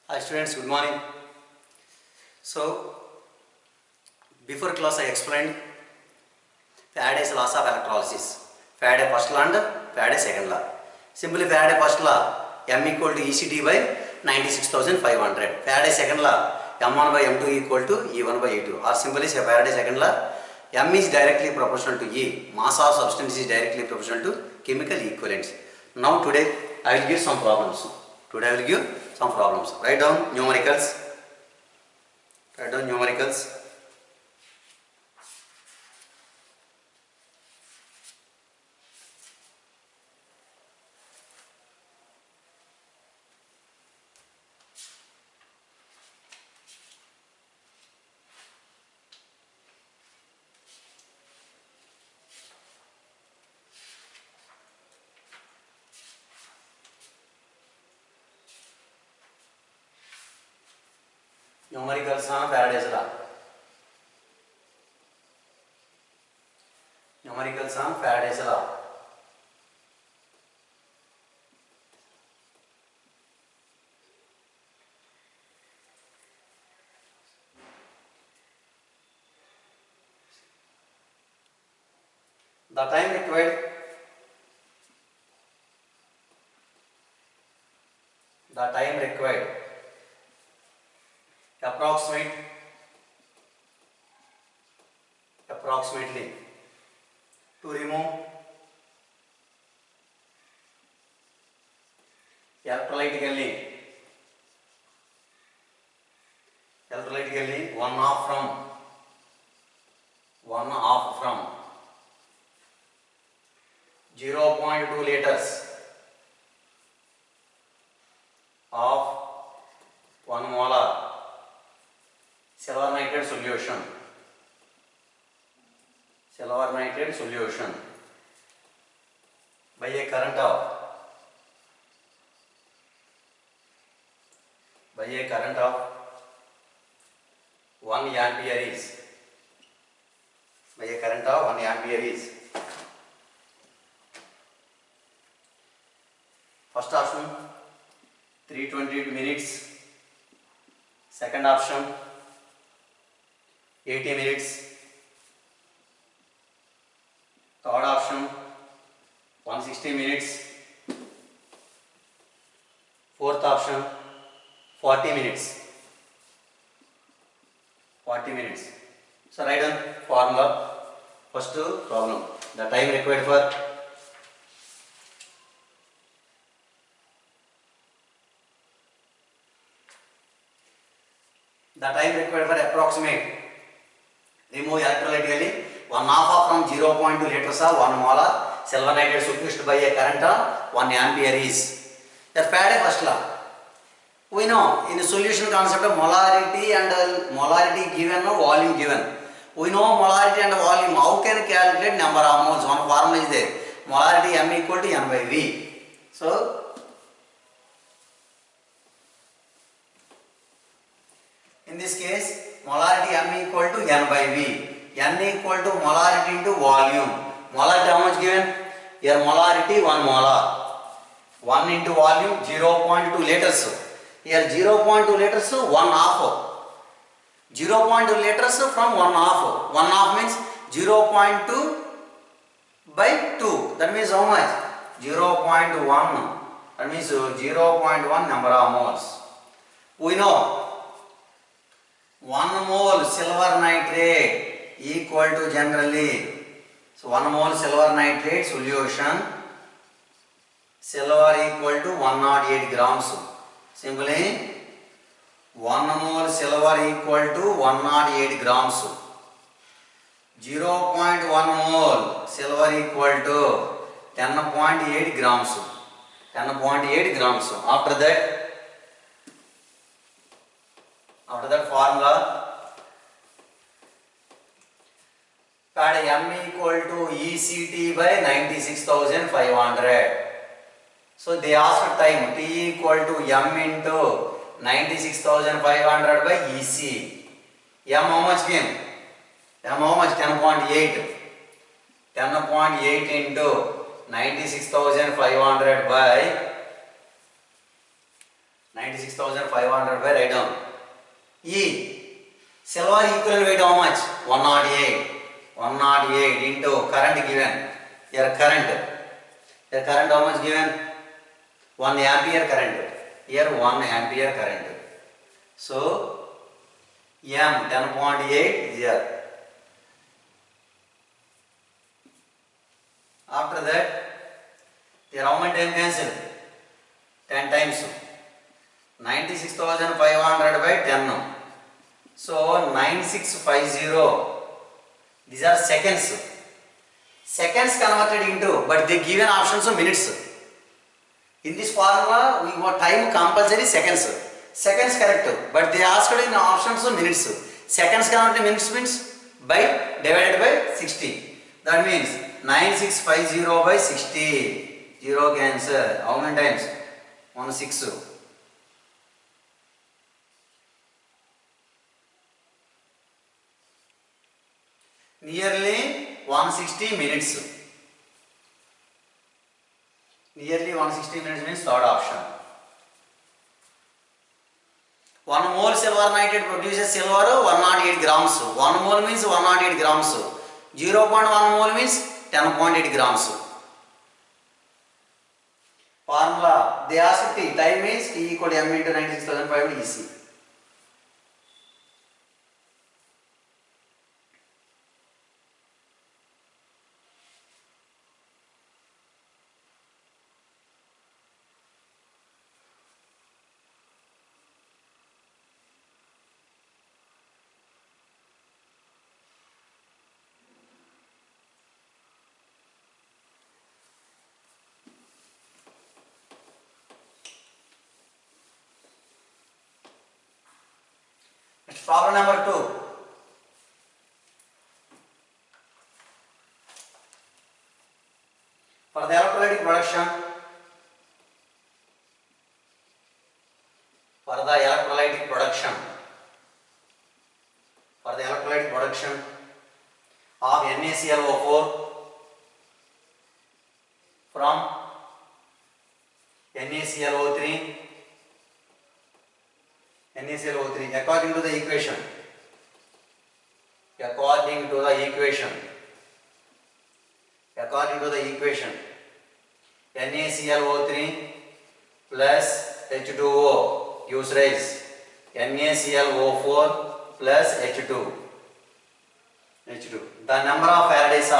Hi students, good morning. So, before class I explained Faraday's laws of electrolysis. Faraday first law and Faraday second law. Simply Faraday first law, M equal to ECT by 96,500. Faraday second law, M1 by M2 equal to E1 by E2. Or simply say Faraday second law, M is directly proportional to E. Mass of substance is directly proportional to chemical equivalents. Now today I will give some problems. Write down numericals. Numericals on Faraday's law. Numericals on Faraday's law. The time required approximately to remove electrolytically one half from 0.2 liters of 1 molar silver nitrate solution by a current of 1 ampere is first option 320 minutes, second option 80 minutes, third option 160 minutes, fourth option 40 minutes. So write down formula. First problem, the time required for approximate remove electrolytically 1 half from 0.2 liters of 1 molar silver nitrate solution by a current of 1 ampere is. The Faraday first law. We know in the solution concept of molarity and molarity given or volume given. We know molarity and volume. How can calculate number of moles? One formula is there. Molarity M equal to N by V. So in this case, molarity M equal to N by V. N equal to molarity into volume. Molarity how much given? Here molarity 1 molar. 1 into volume 0.2 liters. Here 0.2 liters 1 half. 0.2 liters from 1 half. 1 half means 0.2 by 2. That means how much? 0.1. That means 0.1 number of moles. We know 1 mole silver nitrate equal to generally, so 1 mole silver nitrate solution, silver equal to 108 grams. Simply 1 mole silver equal to 108 grams. 0.1 mole silver equal to 10.8 grams. 10.8 grams. After that formula, M equal to ECT by 96,500. So they asked time T equal to M into 96,500 by EC. M how much came? M how much? 10.8. 10.8 into 96,500 by 96,500 by write down. E. Silver equivalent weight how much? 108. 108 into current given. Your current. Your current how much given? 1 ampere current. Here 1 ampere current. So M 10.8 is here. After that, the how many time cancel? 10 times. 96,500 by 10. So 9650. These are seconds. Seconds converted into, but they given options of minutes. In this formula, we want time compulsory seconds. Seconds correct, but they asked in options of minutes. Seconds converted minutes means by divided by 60. That means 9650 by 60. 0 cancel. How many times? 16. Nearly 160 minutes. Nearly 160 minutes means third option. 1 mole silver nitrate produces silver 108 grams. 1 mole means 108 grams. 0.1 mole means 10.8 grams. Formula, they asked T. Time means T equal to M into 96,500 EC. Problem number 2. For the electrolytic production, of NaClO4 from NaClO3 according to the equation. According to the equation, NaClO3 plus H2O gives rise NaClO4 plus H2. The number of Faradays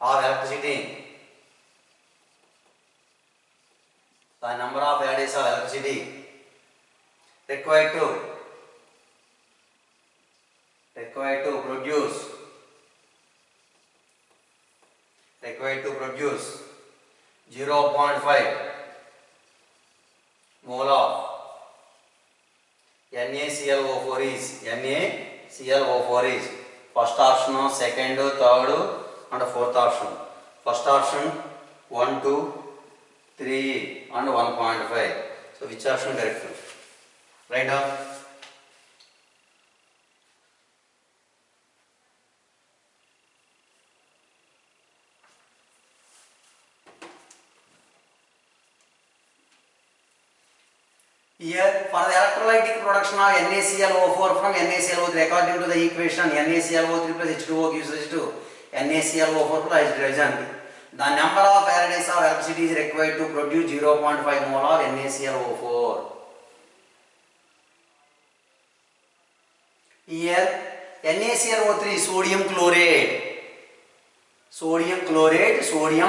of electricity. The number of Faradays of electricity required to produce 0.5 mole of NaClO4 is first option, second, third and fourth option. First option 1, 2, 3 and 1.5. So which option correct? Write down. Here for the electrolytic production of NaClO4 from NaClO3 according to the equation NaClO3 plus H2O gives rise to NaClO4 plus hydrogen. The number of Faradays of electricity is required to produce 0.5 mole of NaClO4. Here NaClO3 sodium chlorate, sodium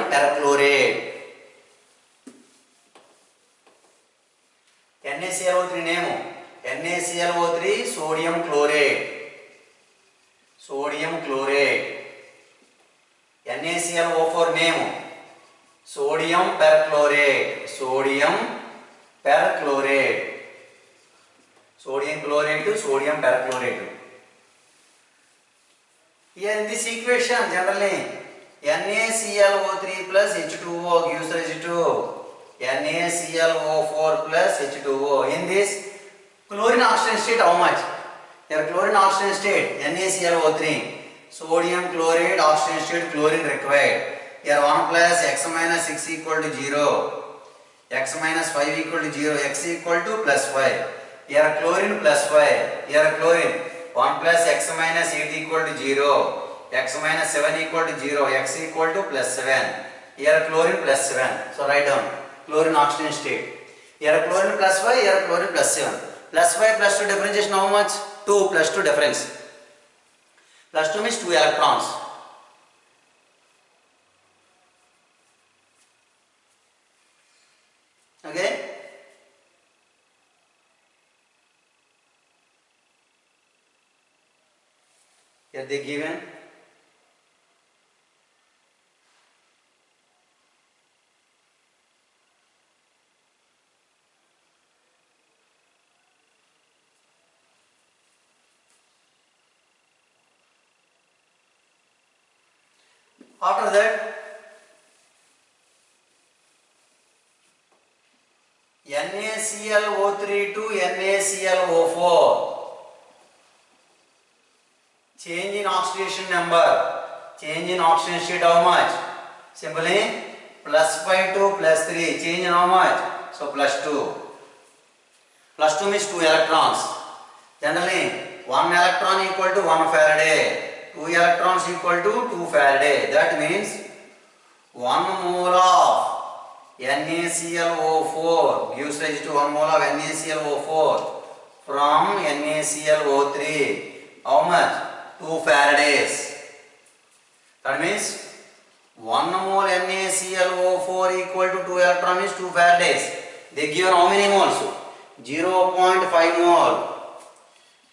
perchlorate. NaClO3 name NaClO3 sodium chlorate. NaClO4 name sodium perchlorate. Sodium chlorate to sodium perchlorate. Here in this equation generally NaClO3 plus H2O gives rise to NaClO4 plus H2O. In this chlorine oxidation state how much? Your chlorine oxidation state NaClO3. sodium chloride oxygen state chlorine required. Here 1 plus x minus 6 equal to 0, x minus 5 equal to 0, x equal to plus 5. Here chlorine plus 5, here chlorine 1 plus x minus 8 equal to 0, x minus 7 equal to 0, x equal to plus 7. Here chlorine plus 7. So write down chlorine oxygen state. Here chlorine plus 5, here chlorine plus 7. Plus 5 plus 2 differentiation how much? 2 plus 2 difference. Plus 2 means 2 electrons. Okay? Here they given after that NaClO3 to NaClO4. Change in oxidation number. Change in oxidation state how much? Simply plus 5 to plus 3. Change in how much? So plus 2. Plus 2 means 2 electrons. Generally 1 electron equal to 1 Faraday. 2 electrons equal to 2 Faraday. That means 1 mole of NaClO4 gives rise to 1 mole of NaClO4 from NaClO3. How much? 2 Faradays. That means 1 mole NaClO4 equal to 2 electron means 2 Faradays. They give how many moles? 0.5 mole.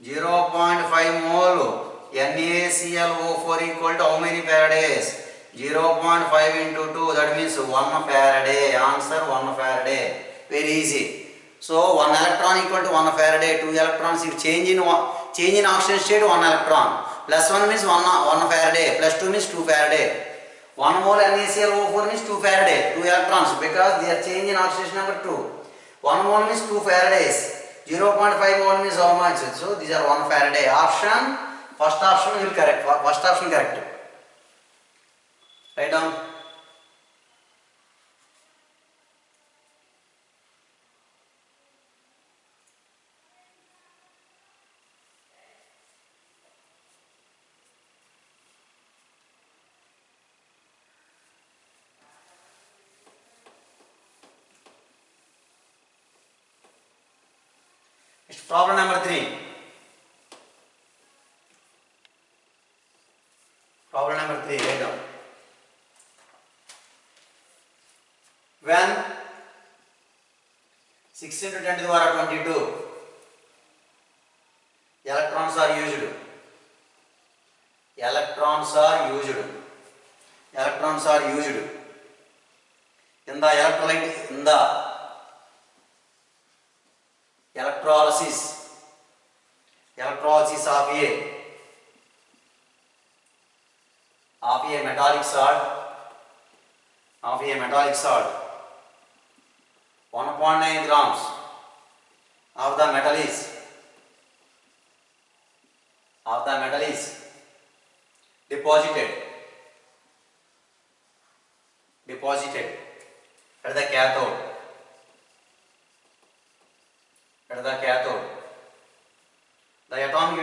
0.5 mole NaClO4 equal to how many Faradays? 0.5 into 2, that means 1 Faraday. Answer 1 Faraday. Very easy. So 1 electron equal to 1 Faraday. 2 electrons, if change in oxygen state 1 electron. Plus 1 means 1 Faraday. Plus 2 means 2 Faraday. 1 mole NaClO4 means 2 Faraday. 2 electrons because they are change in oxidation number 2. 1 mole means 2 Faradays. 0.5 mole means how much? So these are 1 Faraday. Option, first option will correct. First option correct. Write down. It's problem number 3. Problem number 3. Write down. When 6 into 10 to the power 22 electrons are used. Electrons are used in the electrolyte, in the electrolysis of a metallic salt, 1.9 grams of the metal is deposited at the cathode. The atomic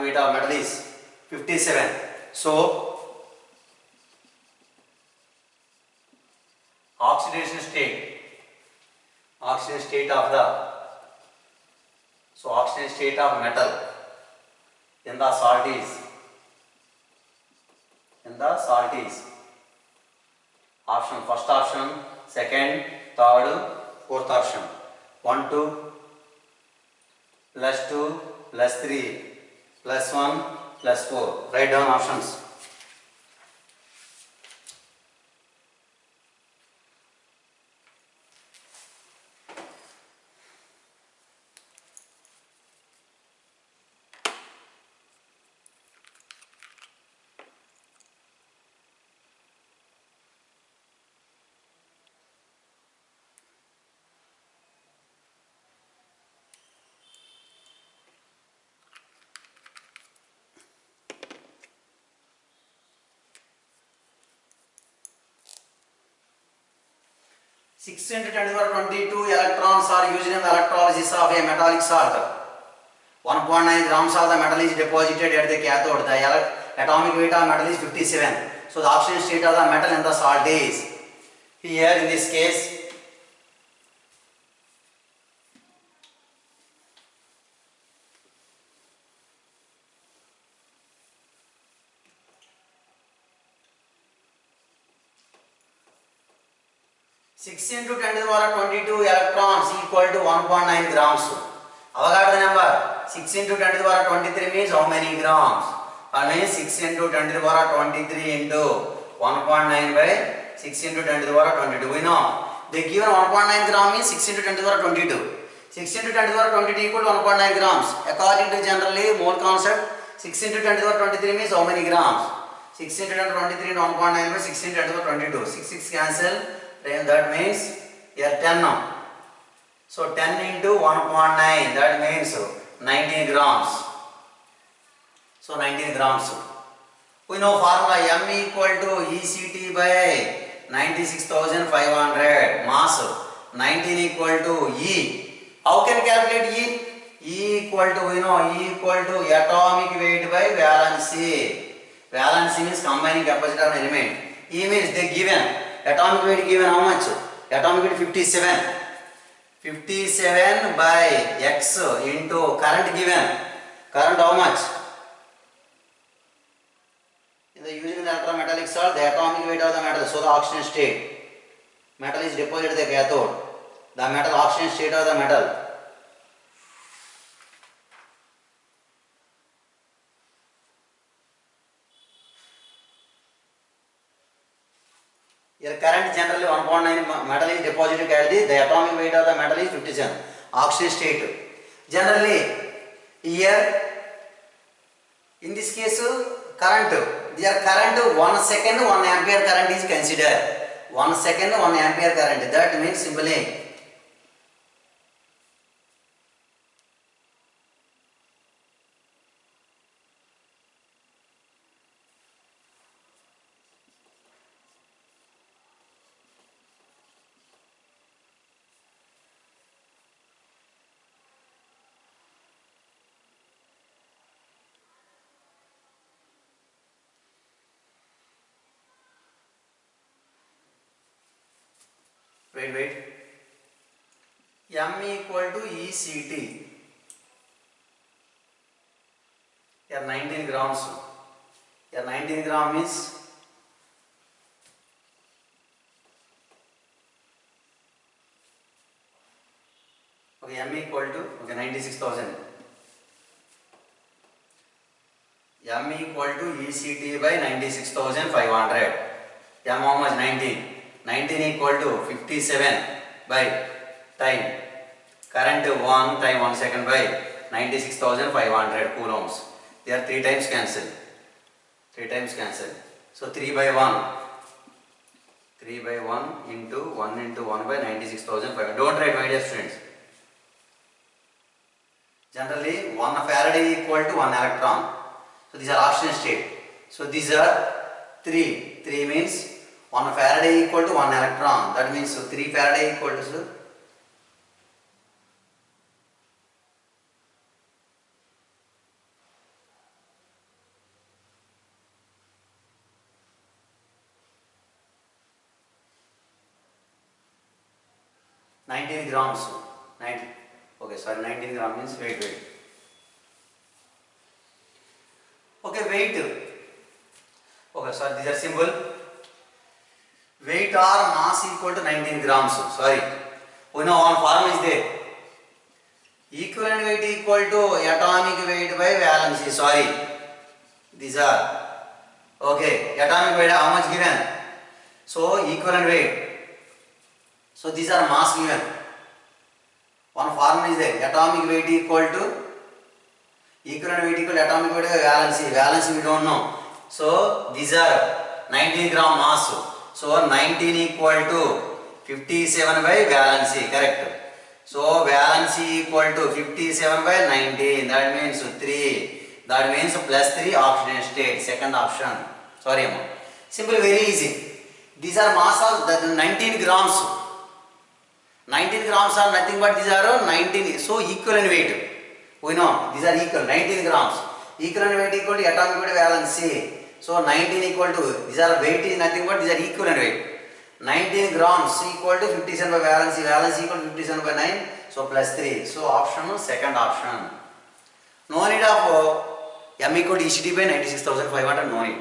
weight of metal is 57. So oxidation state of metal in the salt is option, first option, second, third, fourth option. 1, 2, plus 2, plus 3, plus 1, plus 4. Write down options. 6 into 10 to the power 22 electrons are used in the electrolysis of a metallic salt. 1.9 grams of the metal is deposited at the cathode. The atomic weight of metal is 57. So the oxidation state of the metal in the salt is, here in this case, six into 10 to the power 22 electrons equal to 1.9 grams. Avogadro number 6 into 10 to the power 23 means how many grams? That means 6 into 10 to the power 23 into 1.9 by 6 into 10 to the power 22. We know they given 1.9 gram means 6 into 10 to the power 22. 6 into 10 to the power 22 equal to 1.9 grams. According to generally mole concept, 6 into 10 to the power 23 means how many grams? 6 into 10 to the power 23 into 1.9 by 6 into 10 to the power 22. 6 6 cancel. Then that means here 10 now. So 10 into 1.9, that means 19 grams. So 19 grams. We know formula M equal to ECT by 96,500 mass. 19 equal to E. How can calculate E? E equal to, we know E equal to atomic weight by valency. Valency means combining capacity of an element. E means they given atomic weight given how much? Atomic weight 57. 57 by X into current given. Current how much? Using the electrometallic salt, the atomic weight of the metal, so the oxidation state. Metal is deposited at the cathode. The metal oxidation state of the metal. Here current generally 1.9 metal is deposited at the atomic weight of the metal is 57. Oxidation state. Generally here in this case current, their current 1 second 1 ampere current is considered. 1 second 1 ampere current. That means simply wait. M equal to ECT. Here 19 grams. Here 19 gram means okay, M equal to 96,000. M equal to ECT by 96,500. M how much? 19. 19 equal to 57 by time. Current 1 time 1 second by 96,500 coulombs. They are 3 times cancelled. 3 times cancelled. So 3 by 1. 3 by 1 into 1 by 96,500. Don't write, my dear students. Generally 1 Faraday equal to 1 electron. So these are oxidation state. So these are 3. 3 means 1 Faraday equal to 1 electron. That means 3 Faraday equal to 19 grams. 19. Okay, sorry, 19 gram means weight. Okay, weight. Okay, sorry, these are symbol. Weight or mass equal to 19 grams. Sorry. We know one form is there. Equivalent weight equal to atomic weight by valency. Sorry. These are. Okay. Atomic weight how much given? So equivalent weight. So these are mass given. One form is there. Atomic weight equal to equivalent weight equal to atomic weight by valency. Valency we don't know. So these are 19 gram mass. So 19 equal to 57 by valency, correct. So valency equal to 57 by 19, that means 3. That means plus 3 oxidation state, second option. Sorry, simple, very easy. These are mass of the 19 grams. 19 grams are nothing but these are 19, so equivalent weight. We know these are equal, 19 grams. Equivalent weight equal to atomic weight valency. So 19 equal to, these are weight is nothing but these are equivalent weight. 19 grams equal to 57 by valency, valency equal to 57 by 9, so plus 3. So option, second option. No need of M equal to ECT by 96,500, no need.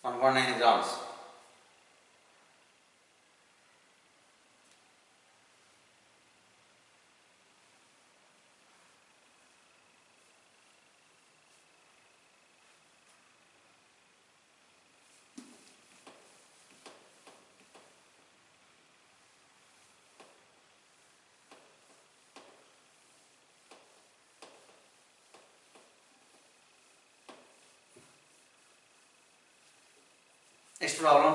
One point 9 grams. Next problem.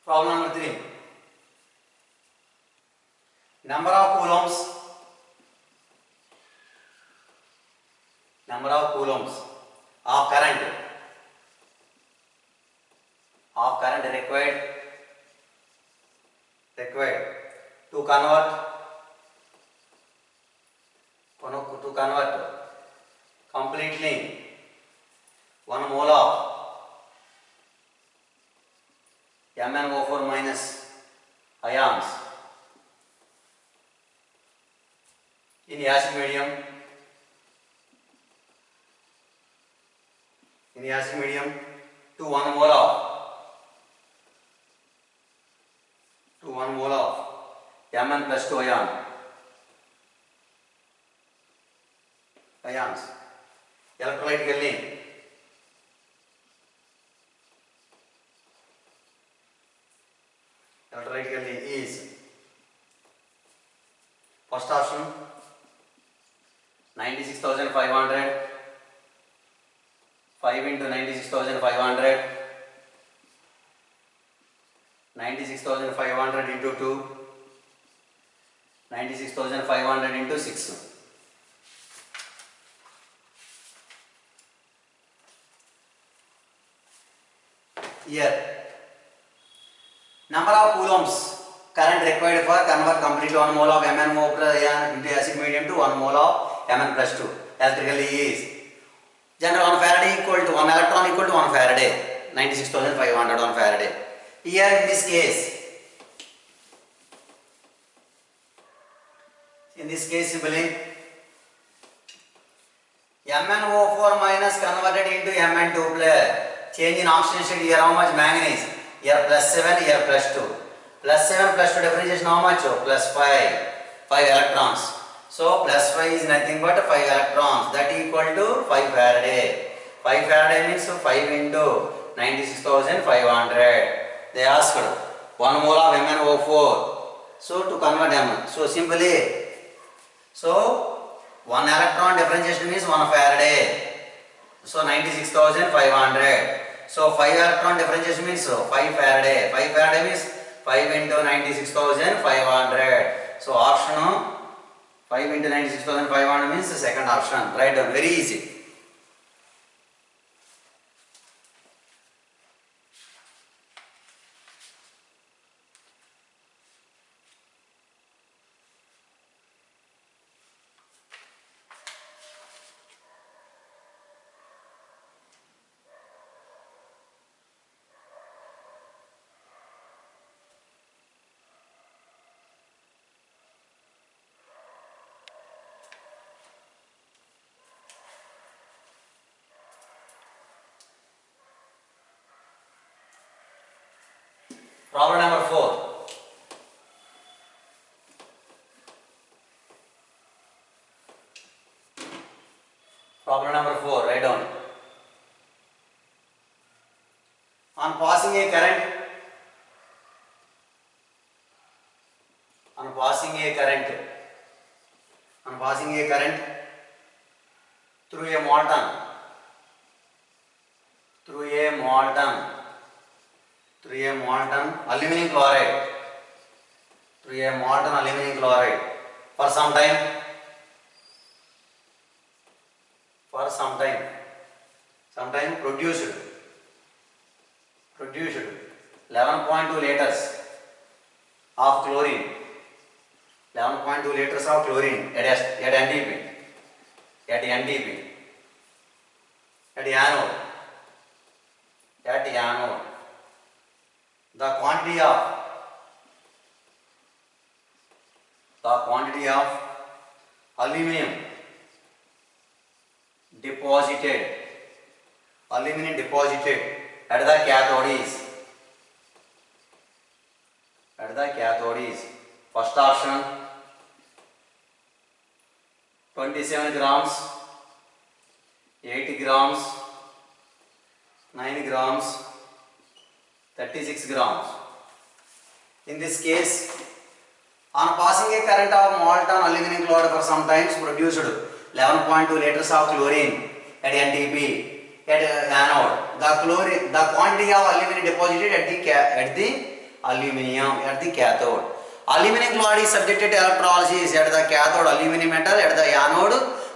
Problem number 3. Number of coulombs of current required to convert completely 1 mole of MnO4 minus ions in acid medium to 1 mole of Mn plus 2 ions electrolytically is first option 96,500, 5 into 96,500, 96,500 into 2, 96,500 into 6. Here, number of coulombs current required for convert completely 1 mole of MnO plus ion into acid medium to 1 mole of Mn plus 2 electrically is general 1 Faraday equal to 1 electron equal to 1 Faraday, 96,500 1 Faraday. Here in this case simply MnO4 minus converted into Mn2 plus, change in oxygen state. Here how much manganese, here plus 7, here plus 2, plus 7 plus 2 differentiation how much, plus 5 electrons. So plus 5 is nothing but 5 electrons, that equal to 5 Faraday. 5 Faraday means 5 into 96,500. They asked 1 mole of MnO4, so to convert M, so simply, so 1 electron differentiation means 1 Faraday, so 96,500. So 5 electron differentiation means 5 Faraday. 5 Faraday means 5 into 96,500. So option 5 into 96,500 means the second option. Write down, very easy. Problem number 4. Problem number 4, write down. On passing a current, on passing a current, on passing a current through a molten, through a molten, through a molten aluminum chloride, through a molten aluminum chloride for some time, for some time produced 11.2 liters of chlorine, 11.2 liters of chlorine at NTP, at NTP, at anode, at anode. The quantity of aluminum deposited at the cathode is first option 27 grams, 8 grams, 9 grams, 36 grams. In this case, on passing a current of molten aluminum chloride for some times produced 11.2 liters of chlorine at NTP at anode. The quantity of aluminum deposited at the cathode. Aluminum chloride is subjected to electrolysis at the cathode, aluminum metal at the anode,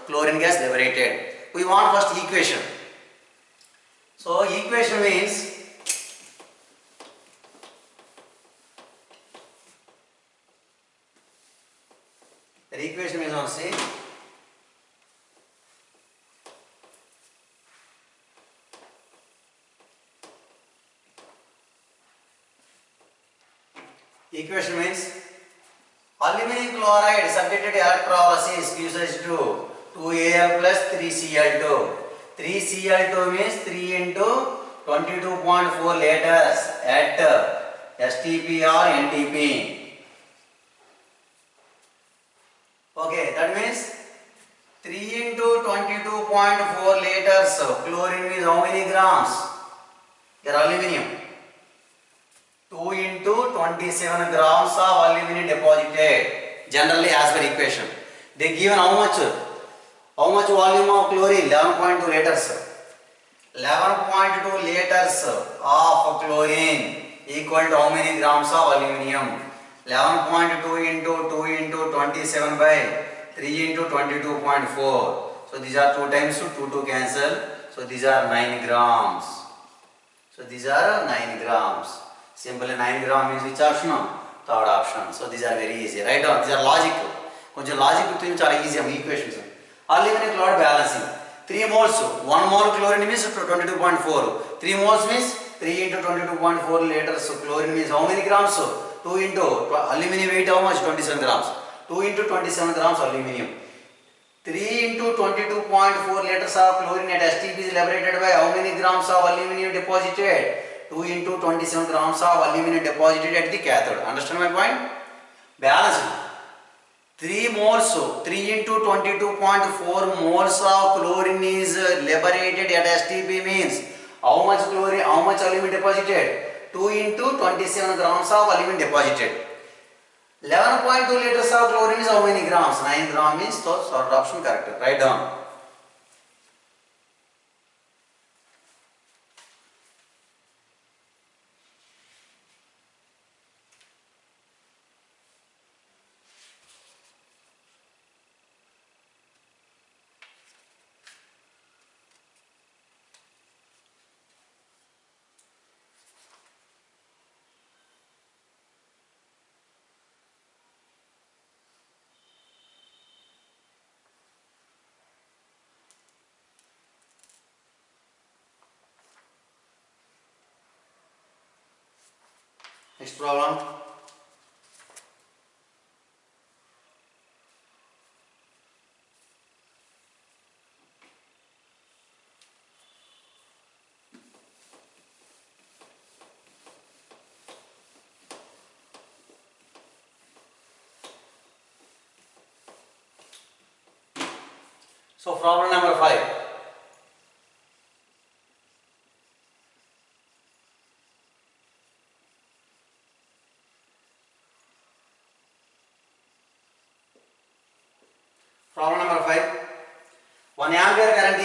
chlorine gas liberated. We want first equation. So equation means the equation means on see equation means aluminum chloride subjected to electrolysis gives us to 2Al plus 3Cl2. 3Cl2 means 3 into 22.4 liters at STP or NTP. Okay, that means 3 into 22.4 liters chlorine means how many grams? Your aluminium. 2 into 27 grams of aluminum deposited. Generally as per equation. They given how much? How much volume of chlorine? 11.2 liters. 11.2 liters of chlorine equal to how many grams of aluminium? 11.2 into 2 into 27 by 3 into 22.4. So these are 2 times 2 cancel. So these are 9 grams. So these are 9 grams. Simply 9 gram means which option? Third option. So these are very easy. Right down. These are logic. Konja logic with చాలా easy equations. Aluminum chloride balancing. 3 moles. 1 mole chlorine means 22.4. 3 moles means 3 into 22.4 liters. So chlorine means how many grams? 2 into aluminum weight how much? 27 grams. 2 into 27 grams aluminum. 3 into 22.4 liters of chlorine at STP is liberated by how many grams of aluminum deposited? 2 into 27 grams of aluminum deposited at the cathode. Understand my point? Balance. 3 moles, 3 into 22.4 moles of chlorine is liberated at STP means how much chlorine, how much aluminum deposited? 2 into 27 grams of aluminum deposited. 11.2 liters of chlorine is how many grams? 9 grams means so third option correct. Write down. Next problem. So problem number 5. Problem number 5. 1 ampere current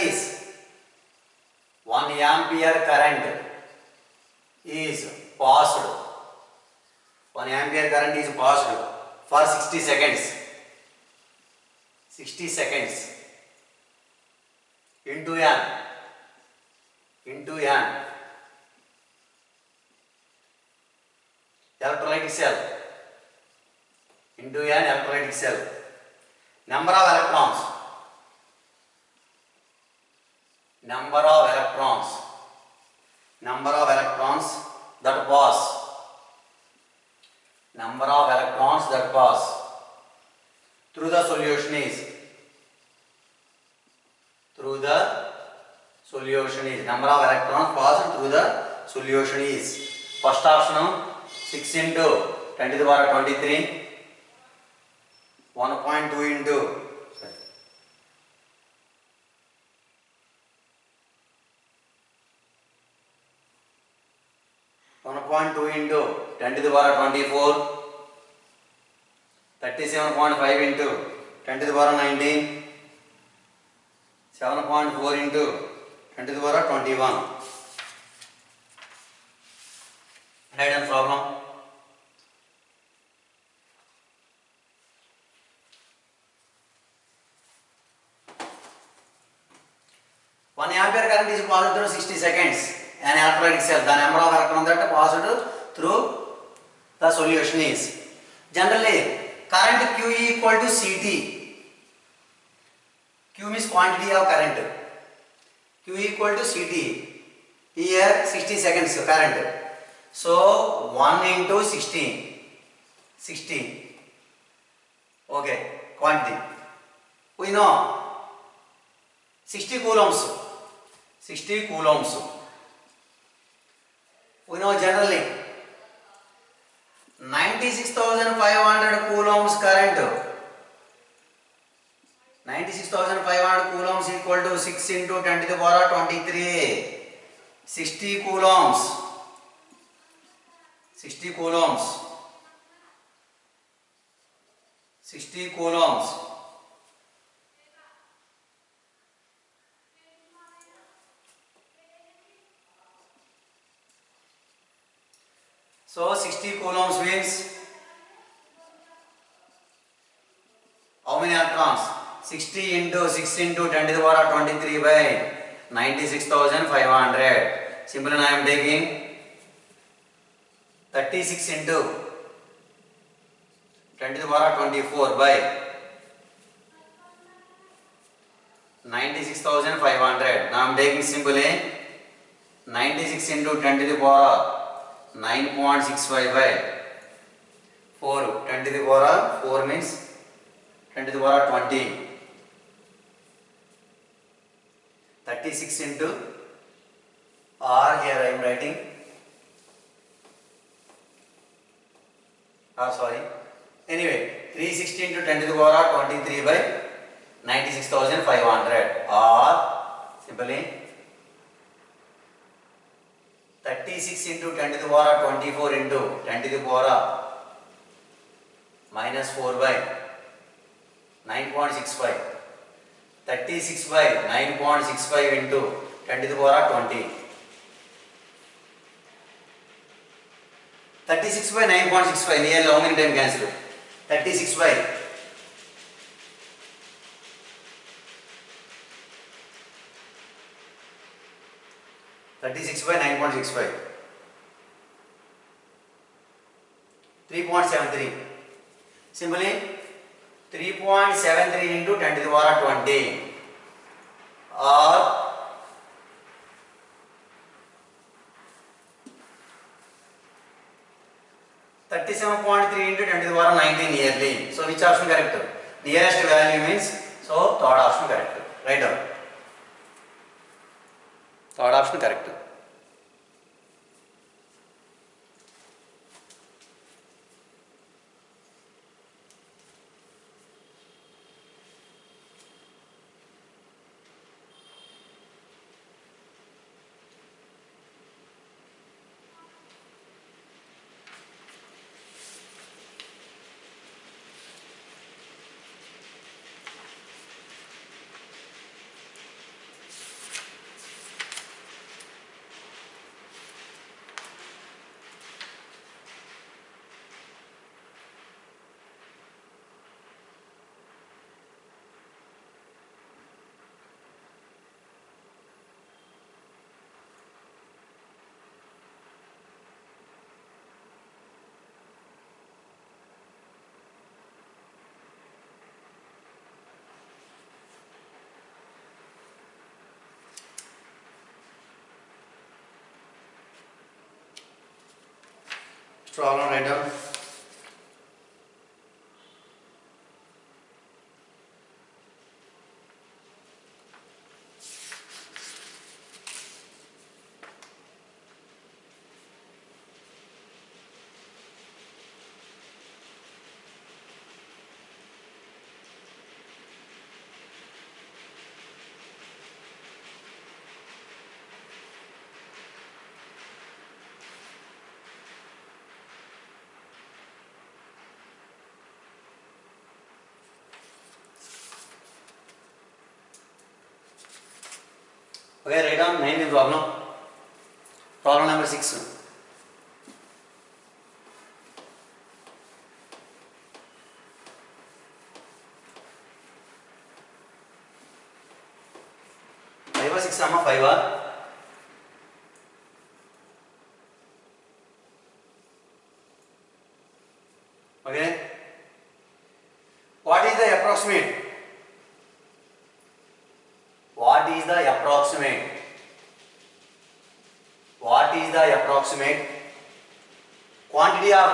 is passed. 1 ampere current is passed for 60 seconds. 60 seconds into an electrolytic cell, number of electrons that pass through the solution is number of electrons passed through the solution is first option 6 into 10 to the power 23, 1.2 into 10 to the power 24, 37.5 into 10 to the power 19, 7.4 into 10 to the power 21. Write down problem. One ampere current is passed through 60 seconds. An electrolytic cell. The number of electrons that passed through the solution is. Generally, current Q equal to Ct. Q means quantity of current. Q equal to Ct. Here 60 seconds current. So 1 into 16. 16. Okay, quantity. We know 60 coulombs. 60 coulombs. We know generally 96,500 coulombs current. 96,500 coulombs equal to 6 into 10 to the power 23. 60 coulombs. 60 coulombs. 60 coulombs. So 60 coulombs means how many electrons? 60 into 6 into 10 to the power 23 by 96,500. Simply I am taking 36 into 10 to the power 24 by 96,500. Now I am taking simply 96 into 10 to the power 9.65 by 4. 10 to the power 4 means 10 to the power 20. 36 into R, here I am writing. Anyway, 360 into 10 to the power 23 by 96,500 or simply 36 into 10 to the power 24 into 10 to the power minus 4 by 9.65. 36 by 9.65 into 10 to the power 20. 36 by 9.65 nearly how many time cancelled? 36 by 9.65. 3.73. Simply 3.73 into 10 to the power 20 or 37.3 into 10 to the power 19 nearly. So which option correct? Nearest value means, so third option correct. Write down. Third option correct. problem write down. Okay, write down 9th problem. Problem number 6. Five or 6 amma 5 or okay. What is the approximate? What is the approximate? What is the approximate quantity of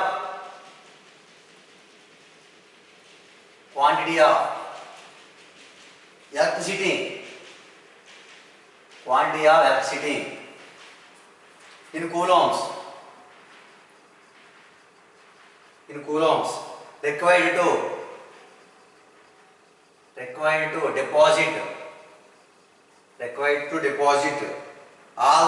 electricity? Quantity of electricity in coulombs. In coulombs required to deposit all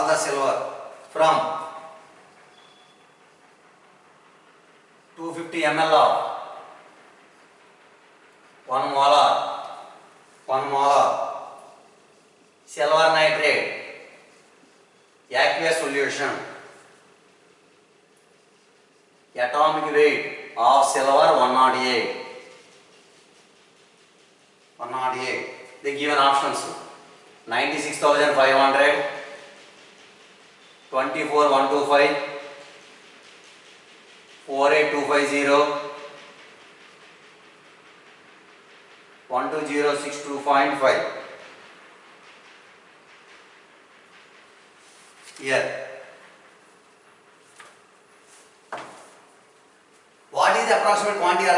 the silver from 250 ml of 1 molar silver nitrate aqueous solution. Atomic weight of silver 108. The given options 96,500, 24,125, 48,250, 12,062.5. Here, what is the approximate quantity of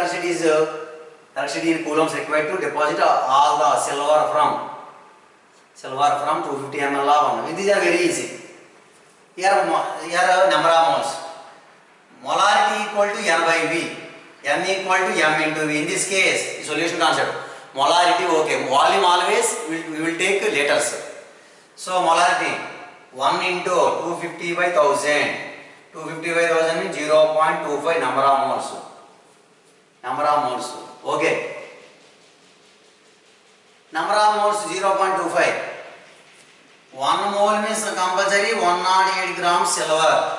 electricity in coulombs required to deposit all the silver from 250 ml of 1? These are very easy. Here number of moles. Molarity equal to N by V. N equal to M into V. In this case, solution concept. Molarity okay. Volume always we will take liters. So molarity 1 into 250 by 1000. 250 by 1000 means 0.25 number of moles. Okay. Number of moles 0.25. 1 mole means compulsory 108 grams silver.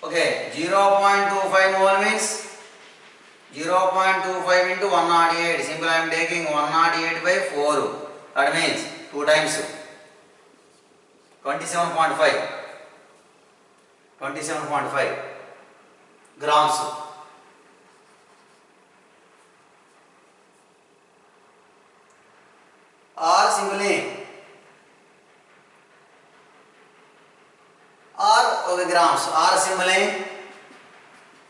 Okay, 0.25 mole means 0.25 into 108. Simple, I am taking 108 by 4. That means 2 times 27.5 grams. Or simply okay, grams, or simply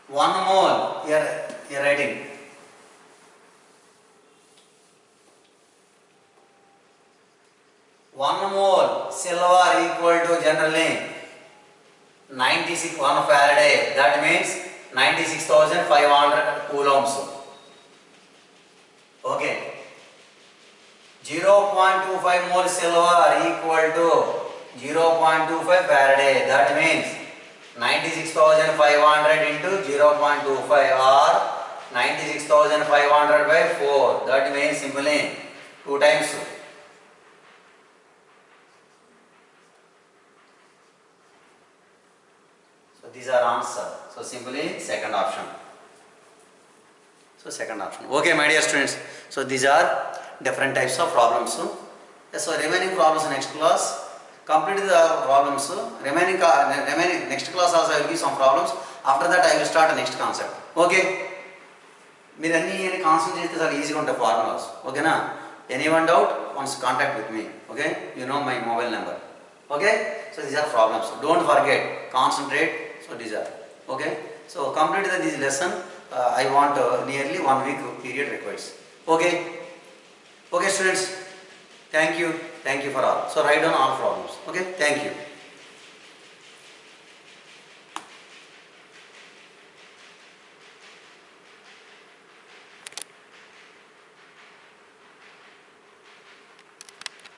1 mole. Here writing 1 mole silver equal to generally 96 1 Faraday. That means 96,500 coulombs. Okay. 0.25 mole silver equal to 0.25 Faraday. That means 96,500 into 0.25 or 96,500 by 4. That means simply 2 times. So these are answer. So simply second option. Okay, my dear students. So these are different types of problems. So remaining problems next class. Complete the problems. Remaining next class also I will give some problems. After that I will start the next concept. Okay. మీరు అన్ని concept చేస్తే చాలా ఈజీగా ఉంటాయి formulas. ఓకేనా? Anyone doubt? Once contact with me. Okay? You know my mobile number. Okay? So these are problems. Don't forget. Concentrate. So these are. Okay? So complete this lesson. I want nearly 1 week period requires. Okay? Okay, students. Thank you. Thank you for all. So write down all problems. Okay? Thank you.